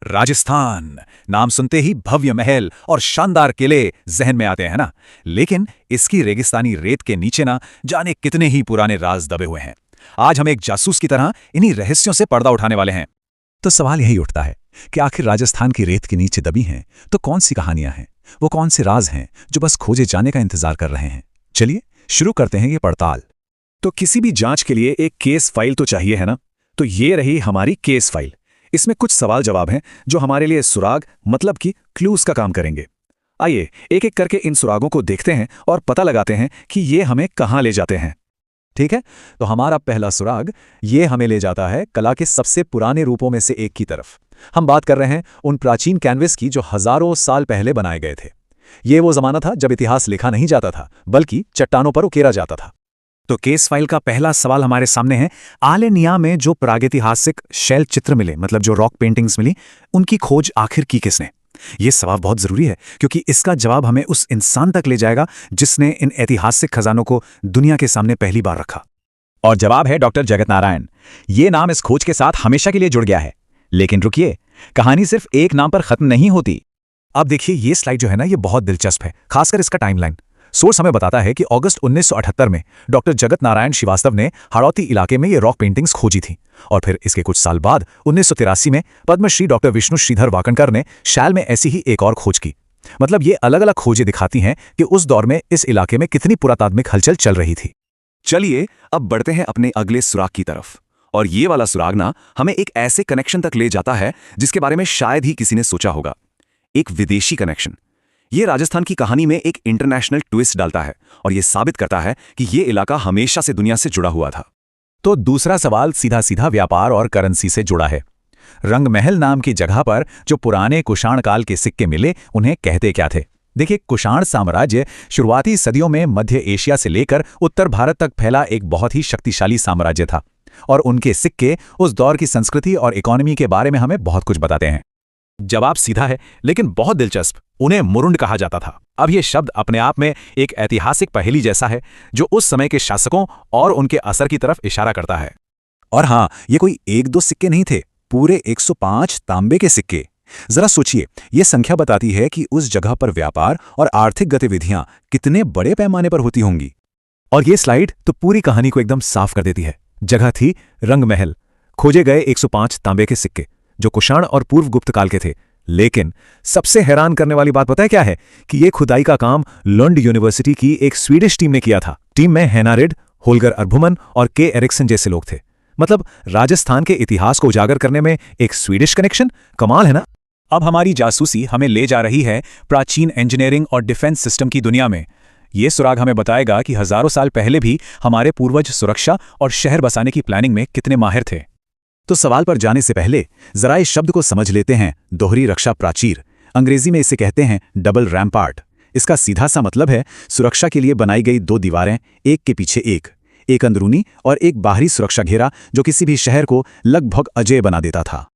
राजस्थान नाम सुनते ही भव्य महल और शानदार किले जहन में आते हैं ना। लेकिन इसकी रेगिस्तानी रेत के नीचे ना जाने कितने ही पुराने राज दबे हुए हैं। आज हम एक जासूस की तरह इन्हीं रहस्यों से पर्दा उठाने वाले हैं। तो सवाल यही उठता है कि आखिर राजस्थान की रेत के नीचे दबी हैं तो कौन सी कहानियां हैं, वो कौन से राज हैं जो बस खोजे जाने का इंतजार कर रहे हैं। चलिए शुरू करते हैं ये पड़ताल। तो किसी भी जांच के लिए एक केस फाइल तो चाहिए है ना। तो ये रही हमारी केस फाइल। इसमें कुछ सवाल जवाब हैं जो हमारे लिए सुराग मतलब कि क्लूज का काम करेंगे। आइए एक एक करके इन सुरागों को देखते हैं और पता लगाते हैं कि ये हमें कहां ले जाते हैं। ठीक है, तो हमारा पहला सुराग ये हमें ले जाता है कला के सबसे पुराने रूपों में से एक की तरफ। हम बात कर रहे हैं उन प्राचीन कैनवस की जो हजारों साल पहले बनाए गए थे। ये वो जमाना था जब इतिहास लिखा नहीं जाता था बल्कि चट्टानों पर उकेरा जाता था। तो केस फाइल का पहला सवाल हमारे सामने है, आलेनिया में जो प्रागैतिहासिक शैल चित्र मिले मतलब जो रॉक पेंटिंग्स मिली, उनकी खोज आखिर की किसने। यह सवाल बहुत जरूरी है क्योंकि इसका जवाब हमें उस इंसान तक ले जाएगा जिसने इन ऐतिहासिक खजानों को दुनिया के सामने पहली बार रखा। और जवाब है डॉक्टर जगत नारायण। ये नाम इस खोज के साथ हमेशा के लिए जुड़ गया है। लेकिन रुकिए, कहानी सिर्फ एक नाम पर खत्म नहीं होती। अब देखिए ये स्लाइड जो है ना, ये बहुत दिलचस्प है, खासकर इसका टाइमलाइन। सोर्स हमें बताता है कि अगस्त 1978 में डॉक्टर जगत नारायण श्रीवास्तव ने हाड़ौती इलाके में ये रॉक पेंटिंग्स खोजी थी। और फिर इसके कुछ साल बाद 1983 में पद्मश्री डॉक्टर विष्णु श्रीधर वाकणकर ने शैल में ऐसी ही एक और खोज की। मतलब ये अलग अलग खोजें दिखाती हैं कि उस दौर में इस इलाके में कितनी पुरातात्विक हलचल चल रही थी। चलिए अब बढ़ते हैं अपने अगले सुराग की तरफ। और ये वाला सुराग ना हमें एक ऐसे कनेक्शन तक ले जाता है जिसके बारे में शायद ही किसी ने सोचा होगा। एक विदेशी कनेक्शन। ये राजस्थान की कहानी में एक इंटरनेशनल ट्विस्ट डालता है और ये साबित करता है कि ये इलाका हमेशा से दुनिया से जुड़ा हुआ था। तो दूसरा सवाल सीधा सीधा व्यापार और करेंसी से जुड़ा है। रंगमहल नाम की जगह पर जो पुराने कुषाण काल के सिक्के मिले, उन्हें कहते क्या थे। देखिए, कुषाण साम्राज्य शुरुआती सदियों में मध्य एशिया से लेकर उत्तर भारत तक फैला एक बहुत ही शक्तिशाली साम्राज्य था और उनके सिक्के उस दौर की संस्कृति और इकोनॉमी के बारे में हमें बहुत कुछ बताते हैं। जवाब सीधा है लेकिन बहुत दिलचस्प। उन्हें मुरुंड कहा जाता था। अब यह शब्द अपने आप में एक ऐतिहासिक पहेली जैसा है जो उस समय के शासकों और उनके असर की तरफ इशारा करता है। और हाँ, ये कोई एक दो सिक्के नहीं थे, पूरे 105 तांबे के सिक्के। जरा सोचिए, ये संख्या बताती है कि उस जगह पर व्यापार और आर्थिक गतिविधियां कितने बड़े पैमाने पर होती होंगी। और ये स्लाइड तो पूरी कहानी को एकदम साफ कर देती है। जगह थी रंगमहल, खोजे गए 105 तांबे के सिक्के जो कुषाण और पूर्व गुप्त काल के थे। लेकिन सबसे हैरान करने वाली बात पता है क्या है कि ये खुदाई का काम लंड यूनिवर्सिटी की एक स्वीडिश टीम ने किया था। टीम में हैना रिड, होल्गर अर्भुमन और के एरिक्सन जैसे लोग थे। मतलब राजस्थान के इतिहास को उजागर करने में एक स्वीडिश कनेक्शन। कमाल है ना। अब हमारी जासूसी हमें ले जा रही है प्राचीन इंजीनियरिंग और डिफेंस सिस्टम की दुनिया में। ये सुराग हमें बताएगा कि हजारों साल पहले भी हमारे पूर्वज सुरक्षा और शहर बसाने की प्लानिंग में कितने माहिर थे। तो सवाल पर जाने से पहले जरा इस शब्द को समझ लेते हैं, दोहरी रक्षा प्राचीर। अंग्रेजी में इसे कहते हैं डबल रैम्पार्ट। इसका सीधा सा मतलब है सुरक्षा के लिए बनाई गई दो दीवारें, एक के पीछे एक अंदरूनी और एक बाहरी सुरक्षा घेरा जो किसी भी शहर को लगभग अजेय बना देता था।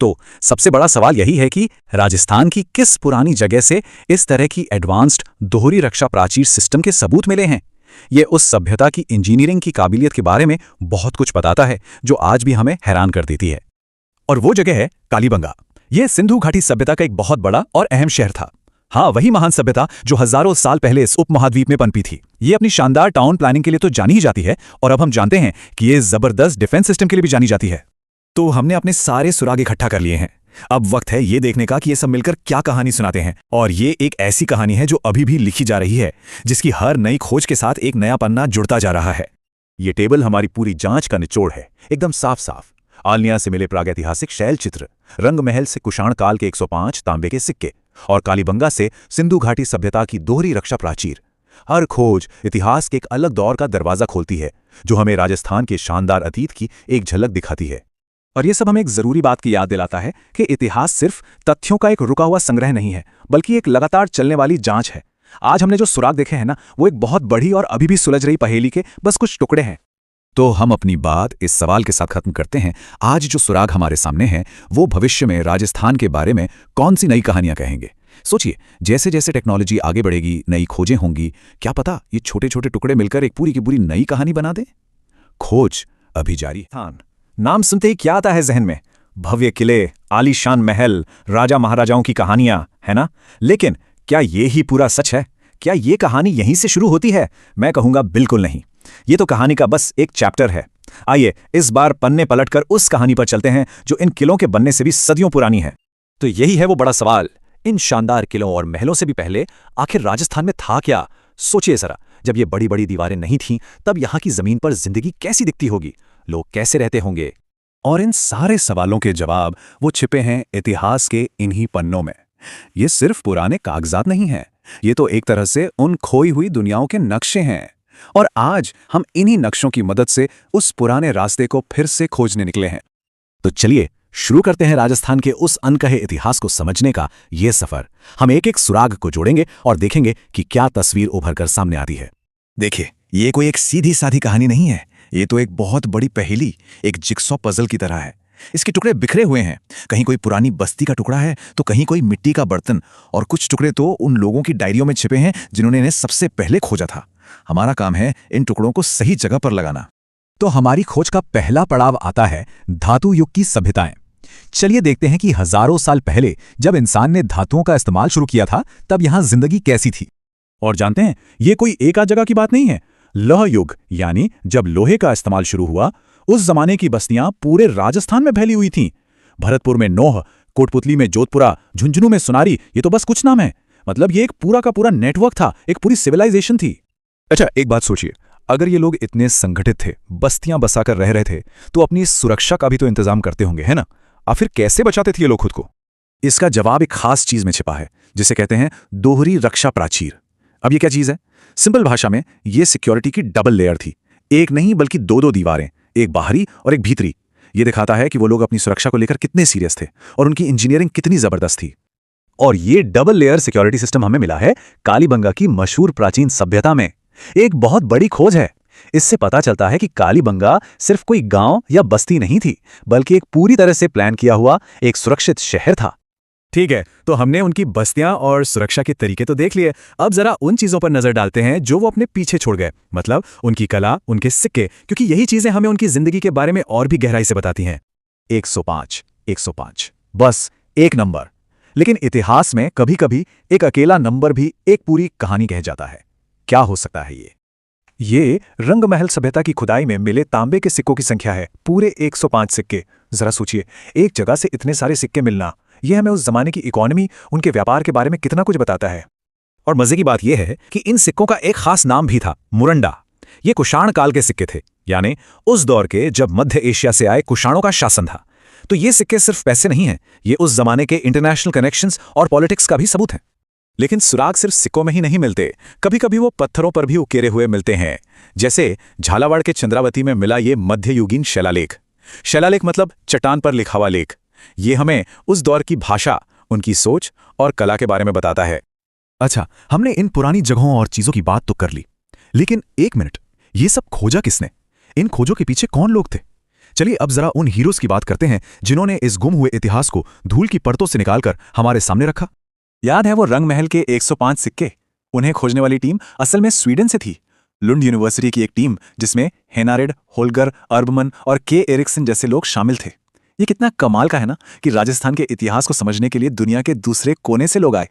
तो सबसे बड़ा सवाल यही है कि राजस्थान की किस पुरानी जगह से इस तरह की एडवांस्ड दोहरी रक्षा प्राचीर सिस्टम के सबूत मिले हैं। ये उस सभ्यता की इंजीनियरिंग की काबिलियत के बारे में बहुत कुछ बताता है जो आज भी हमें हैरान कर देती है। और वो जगह है कालीबंगा। ये सिंधु घाटी सभ्यता का एक बहुत बड़ा और अहम शहर था। हाँ, वही महान सभ्यता जो हजारों साल पहले इस उपमहाद्वीप में पनपी थी। ये अपनी शानदार टाउन प्लानिंग के लिए तो जानी ही जाती है और अब हम जानते हैं कि ये जबरदस्त डिफेंस सिस्टम के लिए भी जानी जाती है। तो हमने अपने सारे सुराग इकट्ठा कर लिए हैं। अब वक्त है ये देखने का कि ये सब मिलकर क्या कहानी सुनाते हैं। और ये एक ऐसी कहानी है जो अभी भी लिखी जा रही है, जिसकी हर नई खोज के साथ एक नया पन्ना जुड़ता जा रहा है। ये टेबल हमारी पूरी जांच का निचोड़ है, एकदम साफ साफ। आलनिया से मिले प्रागैतिहासिक शैल चित्र, रंगमहल से कुषाण काल के 105 तांबे के सिक्के और कालीबंगा से सिंधु घाटी सभ्यता की दोहरी रक्षा प्राचीर। हर खोज इतिहास के एक अलग दौर का दरवाजा खोलती है जो हमें राजस्थान के शानदार अतीत की एक झलक दिखाती है। और ये सब हमें एक जरूरी बात की याद दिलाता है कि इतिहास सिर्फ तथ्यों का एक रुका हुआ संग्रह नहीं है बल्कि एक लगातार चलने वाली जांच है। आज हमने जो सुराग देखे हैं ना, वो एक बहुत बड़ी और अभी भी सुलझ रही पहेली के बस कुछ टुकड़े हैं। तो हम अपनी बात इस सवाल के साथ खत्म करते हैं। आज जो सुराग हमारे सामने हैं वो भविष्य में राजस्थान के बारे में कौन सी नई कहानियां कहेंगे। सोचिए, जैसे जैसे टेक्नोलॉजी आगे बढ़ेगी, नई खोजें होंगी, क्या पता ये छोटे छोटे टुकड़े मिलकर एक पूरी की पूरी नई कहानी बना दें। खोज अभी जारी। नाम सुनते ही क्या आता है जहन में? भव्य किले, आलीशान महल, राजा महाराजाओं की कहानियां, है ना? लेकिन क्या ये ही पूरा सच है? क्या ये कहानी यहीं से शुरू होती है? मैं कहूंगा बिल्कुल नहीं। ये तो कहानी का बस एक चैप्टर है। आइए इस बार पन्ने पलटकर उस कहानी पर चलते हैं जो इन किलों के बनने से भी सदियों पुरानी है। तो यही है वो बड़ा सवाल, इन शानदार किलों और महलों से भी पहले आखिर राजस्थान में था क्या? सोचिए जरा, जब ये बड़ी बड़ी दीवारें नहीं थीं, तब यहाँ की जमीन पर जिंदगी कैसी दिखती होगी, लोग कैसे रहते होंगे? और इन सारे सवालों के जवाब वो छिपे हैं इतिहास के इन्हीं पन्नों में। ये सिर्फ पुराने कागजात नहीं हैं, ये तो एक तरह से उन खोई हुई दुनियाओं के नक्शे हैं। और आज हम इन्हीं नक्शों की मदद से उस पुराने रास्ते को फिर से खोजने निकले हैं। तो चलिए शुरू करते हैं राजस्थान के उस अनकहे इतिहास को समझने का ये सफर। हम एक एक सुराग को जोड़ेंगे और देखेंगे कि क्या तस्वीर उभर कर सामने आती है। देखिए, ये कोई एक सीधी साधी कहानी नहीं है, ये तो एक बहुत बड़ी पहेली, एक जिक्सॉ पजल की तरह है। इसके टुकड़े बिखरे हुए हैं, कहीं कोई पुरानी बस्ती का टुकड़ा है तो कहीं कोई मिट्टी का बर्तन, और कुछ टुकड़े तो उन लोगों की डायरियों में छिपे हैं जिन्होंने इन्हें सबसे पहले खोजा था। हमारा काम है इन टुकड़ों को सही जगह पर लगाना। तो हमारी खोज का पहला पड़ाव आता है धातु युग की सभ्यताएं। चलिए देखते हैं कि हजारों साल पहले जब इंसान ने धातुओं का इस्तेमाल शुरू किया था, तब यहां जिंदगी कैसी थी। और जानते हैं, ये कोई एक आध जगह की बात नहीं है। लौह युग यानी जब लोहे का इस्तेमाल शुरू हुआ, उस जमाने की बस्तियां पूरे राजस्थान में फैली हुई थीं। भरतपुर में नौह, कोटपुतली में जोधपुरा, झुंझुनू में सुनारी, ये तो बस कुछ नाम है। मतलब ये एक पूरा का पूरा नेटवर्क था, एक पूरी सिविलाइजेशन थी। अच्छा, एक बात सोचिए, अगर ये लोग इतने संगठित थे, बस्तियां बसाकर रह रहे थे, तो अपनी सुरक्षा का भी तो इंतजाम करते होंगे, है ना? आखिर कैसे बचाते थे ये लोग खुद को? इसका जवाब एक खास चीज में छिपा है, जिसे कहते हैं दोहरी रक्षा प्राचीर। अब ये क्या चीज है? सिंपल भाषा में ये सिक्योरिटी की डबल लेयर थी। एक नहीं बल्कि दो दीवारें, एक बाहरी और एक भीतरी। ये दिखाता है कि वो लोग अपनी सुरक्षा को लेकर कितने सीरियस थे और उनकी इंजीनियरिंग कितनी जबरदस्त थी। और ये डबल लेयर सिक्योरिटी सिस्टम हमें मिला है कालीबंगा की मशहूर प्राचीन सभ्यता में। एक बहुत बड़ी खोज है। इससे पता चलता है कि कालीबंगा सिर्फ कोई गांव या बस्ती नहीं थी, बल्कि एक पूरी तरह से प्लान किया हुआ एक सुरक्षित शहर था। ठीक है, तो हमने उनकी बस्तियां और सुरक्षा के तरीके तो देख लिए। अब जरा उन चीजों पर नजर डालते हैं जो वो अपने पीछे छोड़ गए, मतलब उनकी कला, उनके सिक्के, क्योंकि यही चीजें हमें उनकी जिंदगी के बारे में और भी गहराई से बताती हैं। 105 बस एक नंबर। लेकिन इतिहास में कभी कभी एक अकेला नंबर भी एक पूरी कहानी कह जाता है। क्या हो सकता है ये? ये रंगमहल सभ्यता की खुदाई में मिले तांबे के सिक्कों की संख्या है, पूरे 105 सिक्के। जरा सोचिए, एक जगह से इतने सारे सिक्के मिलना, यह हमें उस जमाने की इकोनॉमी, उनके व्यापार के बारे में कितना कुछ बताता है। और मजे की बात यह है कि इन सिक्कों का एक खास नाम भी था, मुरंडा। ये कुषाण काल के सिक्के थे, यानी उस दौर के जब मध्य एशिया से आए कुषाणों का शासन था। तो ये सिक्के सिर्फ पैसे नहीं हैं, ये उस जमाने के इंटरनेशनल कनेक्शंस और पॉलिटिक्स का भी सबूत है। लेकिन सुराग सिर्फ सिक्कों में ही नहीं मिलते, कभी कभी वो पत्थरों पर भी उकेरे हुए मिलते हैं। जैसे झालावाड़ के चंद्रावती में मिला ये मध्ययुगीन शिलालेख। शिलालेख मतलब चट्टान पर लिखा हुआ लेख। ये हमें उस दौर की भाषा, उनकी सोच और कला के बारे में बताता है। अच्छा, हमने इन पुरानी जगहों और चीजों की बात तो कर ली, लेकिन एक मिनट, ये सब खोजा किसने? इन खोजों के पीछे कौन लोग थे? चलिए अब जरा उन हीरोज की बात करते हैं जिन्होंने इस गुम हुए इतिहास को धूल की परतों से निकालकर हमारे सामने रखा। याद है वो रंगमहल के 105 सिक्के? उन्हें खोजने वाली टीम असल में स्वीडन से थी। लुंड यूनिवर्सिटी की एक टीम जिसमें हेनारेड, होल्गर, अर्बमन और के एरिक्सन जैसे लोग शामिल थे। ये कितना कमाल का है ना कि राजस्थान के इतिहास को समझने के लिए दुनिया के दूसरे कोने से लोग आए।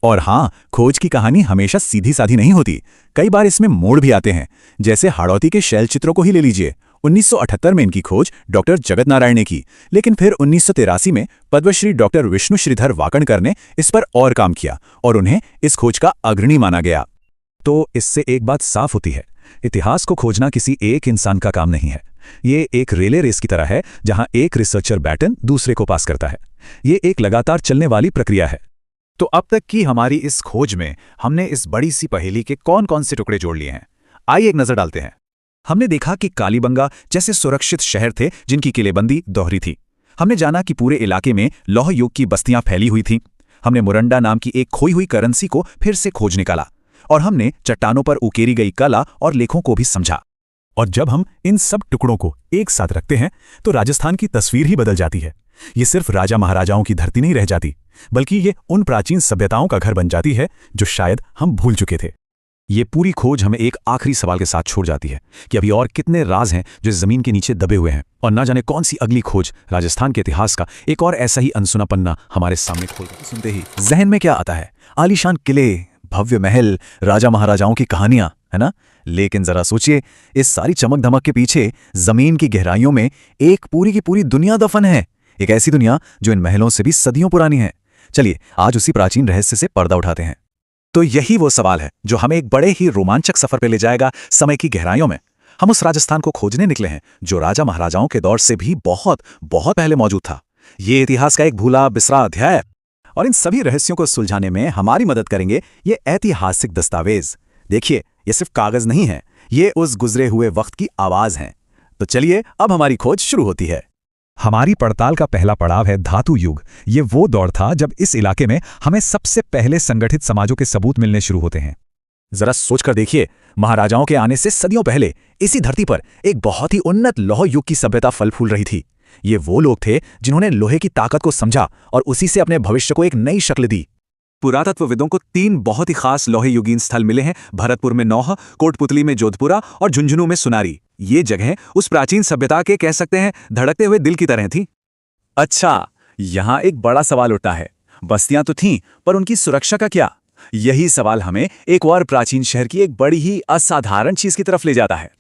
और हाँ, खोज की कहानी हमेशा सीधी साधी नहीं होती, कई बार इसमें मोड़ भी आते हैं। जैसे हाड़ौती के शैल चित्रों को ही ले लीजिए। 1978 में इनकी खोज डॉक्टर जगत नारायण ने की, लेकिन फिर 1983 में पद्मश्री डॉक्टर विष्णु श्रीधर वाकणकर ने इस पर और काम किया और उन्हें इस खोज का अग्रणी माना गया। तो इससे एक बात साफ होती है, इतिहास को खोजना किसी एक इंसान का काम नहीं है। ये एक रिले रेस की तरह है, जहां एक रिसर्चर बैटन दूसरे को पास करता है। ये एक लगातार चलने वाली प्रक्रिया है। तो अब तक की हमारी इस खोज में हमने इस बड़ी सी पहेली के कौन कौन से टुकड़े जोड़ लिए हैं? आइए एक नजर डालते हैं। हमने देखा कि कालीबंगा जैसे सुरक्षित शहर थे जिनकी किलेबंदी दोहरी थी। हमने जाना कि पूरे इलाके में लौह युग की बस्तियां फैली हुई थीं। हमने मुरंडा नाम की एक खोई हुई करेंसी को फिर से खोज निकाला और हमने चट्टानों पर उकेरी गई कला और लेखों को भी समझा। और जब हम इन सब टुकड़ों को एक साथ रखते हैं तो राजस्थान की तस्वीर ही बदल जाती है। ये सिर्फ राजा महाराजाओं की धरती नहीं रह जाती, बल्कि ये उन प्राचीन सभ्यताओं का घर बन जाती है जो शायद हम भूल चुके थे। ये पूरी खोज हमें एक आखिरी सवाल के साथ छोड़ जाती है कि अभी और कितने राज हैं जो इस जमीन के नीचे दबे हुए हैं, और ना जाने कौन सी अगली खोज राजस्थान के इतिहास का एक और ऐसा ही अनसुना पन्ना हमारे सामने खोल कर सुनते ही जहन में क्या आता है? आलीशान किले, भव्य महल, राजा महाराजाओं की कहानियां, है ना? लेकिन जरा सोचिए, इस सारी चमक धमक के पीछे जमीन की गहराइयों में एक पूरी की पूरी दुनिया दफन है। एक ऐसी दुनिया जो इन महलों से भी सदियों पुरानी है। चलिए आज उसी प्राचीन रहस्य से पर्दा उठाते हैं। तो यही वो सवाल है जो हमें एक बड़े ही रोमांचक सफर पे ले जाएगा समय की गहराइयों में। हम उस राजस्थान को खोजने निकले हैं जो राजा महाराजाओं के दौर से भी बहुत बहुत पहले मौजूद था। ये इतिहास का एक भूला बिसरा अध्याय है, और इन सभी रहस्यों को सुलझाने में हमारी मदद करेंगे ये ऐतिहासिक दस्तावेज। देखिए, ये सिर्फ कागज नहीं है, ये उस गुजरे हुए वक्त की आवाज है। तो चलिए अब हमारी खोज शुरू होती है। हमारी पड़ताल का पहला पड़ाव है धातु युग। ये वो दौर था जब इस इलाके में हमें सबसे पहले संगठित समाजों के सबूत मिलने शुरू होते हैं। जरा सोचकर देखिए, महाराजाओं के आने से सदियों पहले इसी धरती पर एक बहुत ही उन्नत लौह युग की सभ्यता फल फूल रही थी। ये वो लोग थे जिन्होंने लोहे की ताकत को समझा और उसी से अपने भविष्य को एक नई शक्ल दी। पुरातत्वविदों को 3 बहुत ही खास लोहे युगीन स्थल मिले हैं: भरतपुर में नौह, कोटपुतली में जोधपुरा और झुंझुनू में सुनारी। ये जगह उस प्राचीन सभ्यता के कह सकते हैं धड़कते हुए दिल की तरह थी। अच्छा, यहां एक बड़ा सवाल उठता है, बस्तियां तो थीं, पर उनकी सुरक्षा का क्या? यही सवाल हमें एक और प्राचीन शहर की एक बड़ी ही असाधारण चीज की तरफ ले जाता है।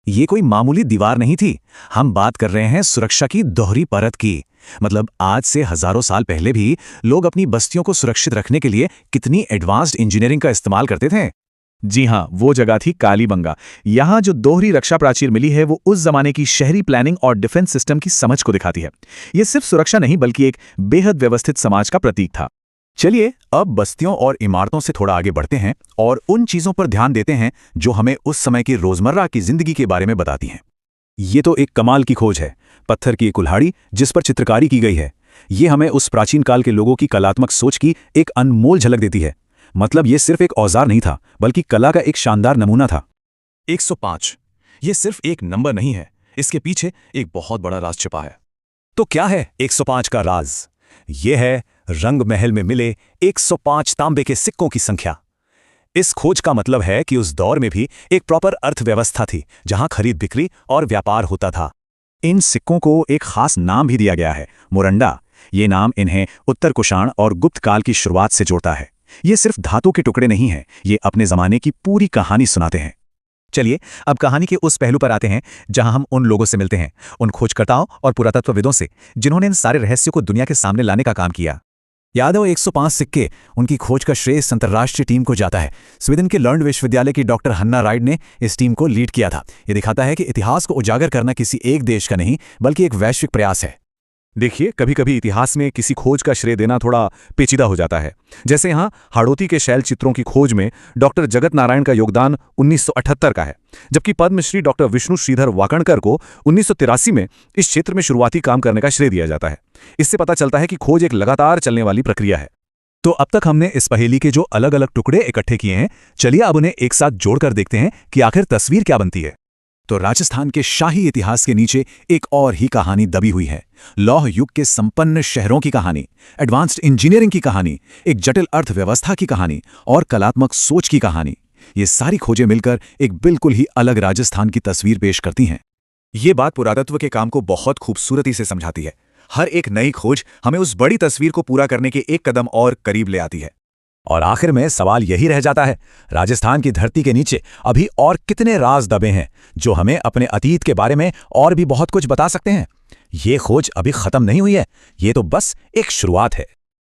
ये कोई मामूली दीवार नहीं थी, हम बात कर रहे हैं सुरक्षा की दोहरी परत की। मतलब आज से हजारों साल पहले भी लोग अपनी बस्तियों को सुरक्षित रखने के लिए कितनी एडवांस्ड इंजीनियरिंग का इस्तेमाल करते थे। जी हां, वो जगह थी कालीबंगा। यहां जो दोहरी रक्षा प्राचीर मिली है वो उस जमाने की शहरी प्लानिंग और डिफेंस सिस्टम की समझ को दिखाती है। ये सिर्फ सुरक्षा नहीं बल्कि एक बेहद व्यवस्थित समाज का प्रतीक था। चलिए अब बस्तियों और इमारतों से थोड़ा आगे बढ़ते हैं और उन चीजों पर ध्यान देते हैं जो हमें उस समय की रोजमर्रा की जिंदगी के बारे में बताती हैं। ये तो एक कमाल की खोज है, पत्थर की एक कुल्हाड़ी जिस पर चित्रकारी की गई है। ये हमें उस प्राचीन काल के लोगों की कलात्मक सोच की एक अनमोल झलक देती है। मतलब ये सिर्फ एक औजार नहीं था बल्कि कला का एक शानदार नमूना था। 105, ये सिर्फ एक नंबर नहीं है, इसके पीछे एक बहुत बड़ा राज छिपा है। तो क्या है 105 का राज? ये है रंग महल में मिले 105 तांबे के सिक्कों की संख्या। इस खोज का मतलब है कि उस दौर में भी एक प्रॉपर अर्थव्यवस्था थी जहां खरीद बिक्री और व्यापार होता था। इन सिक्कों को एक खास नाम भी दिया गया है, मोरंडा। ये नाम इन्हें उत्तर कुषाण और गुप्त काल की शुरुआत से जोड़ता है। ये सिर्फ धातु के टुकड़े नहीं हैं, ये अपने जमाने की पूरी कहानी सुनाते हैं। चलिए अब कहानी के उस पहलू पर आते हैं जहां हम उन लोगों से मिलते हैं, उन खोजकर्ताओं और पुरातत्वविदों से जिन्होंने इन सारे रहस्यों को दुनिया के सामने लाने का काम किया। याद है वो 105 सिक्के? उनकी खोज का श्रेय इस अंतर्राष्ट्रीय टीम को जाता है। स्वीडन के लर्न विश्वविद्यालय की डॉक्टर हन्ना राइड ने इस टीम को लीड किया था। ये दिखाता है कि इतिहास को उजागर करना किसी एक देश का नहीं बल्कि एक वैश्विक प्रयास है। देखिए, कभी कभी इतिहास में किसी खोज का श्रेय देना थोड़ा पेचीदा हो जाता है। जैसे यहाँ हाड़ौती के शैल चित्रों की खोज में डॉक्टर जगत नारायण का योगदान 1978 का है, जबकि पद्मश्री डॉक्टर विष्णु श्रीधर वाकणकर को 1983 में इस क्षेत्र में शुरुआती काम करने का श्रेय दिया जाता है। इससे पता चलता है कि खोज एक लगातार चलने वाली प्रक्रिया है। तो अब तक हमने इस पहेली के जो अलग अलग टुकड़े इकट्ठे किए हैं, चलिए अब उन्हें एक साथ जोड़कर देखते हैं कि आखिर तस्वीर क्या बनती है। तो राजस्थान के शाही इतिहास के नीचे एक और ही कहानी दबी हुई है। लौह युग के संपन्न शहरों की कहानी, एडवांस्ड इंजीनियरिंग की कहानी, एक जटिल अर्थव्यवस्था की कहानी और कलात्मक सोच की कहानी। ये सारी खोजें मिलकर एक बिल्कुल ही अलग राजस्थान की तस्वीर पेश करती हैं। ये बात पुरातत्व के काम को बहुत खूबसूरती से समझाती है। हर एक नई खोज हमें उस बड़ी तस्वीर को पूरा करने के एक कदम और करीब ले आती है। और आखिर में सवाल यही रह जाता है, राजस्थान की धरती के नीचे अभी और कितने राज दबे हैं जो हमें अपने अतीत के बारे में और भी बहुत कुछ बता सकते हैं। ये खोज अभी खत्म नहीं हुई है, ये तो बस एक शुरुआत है।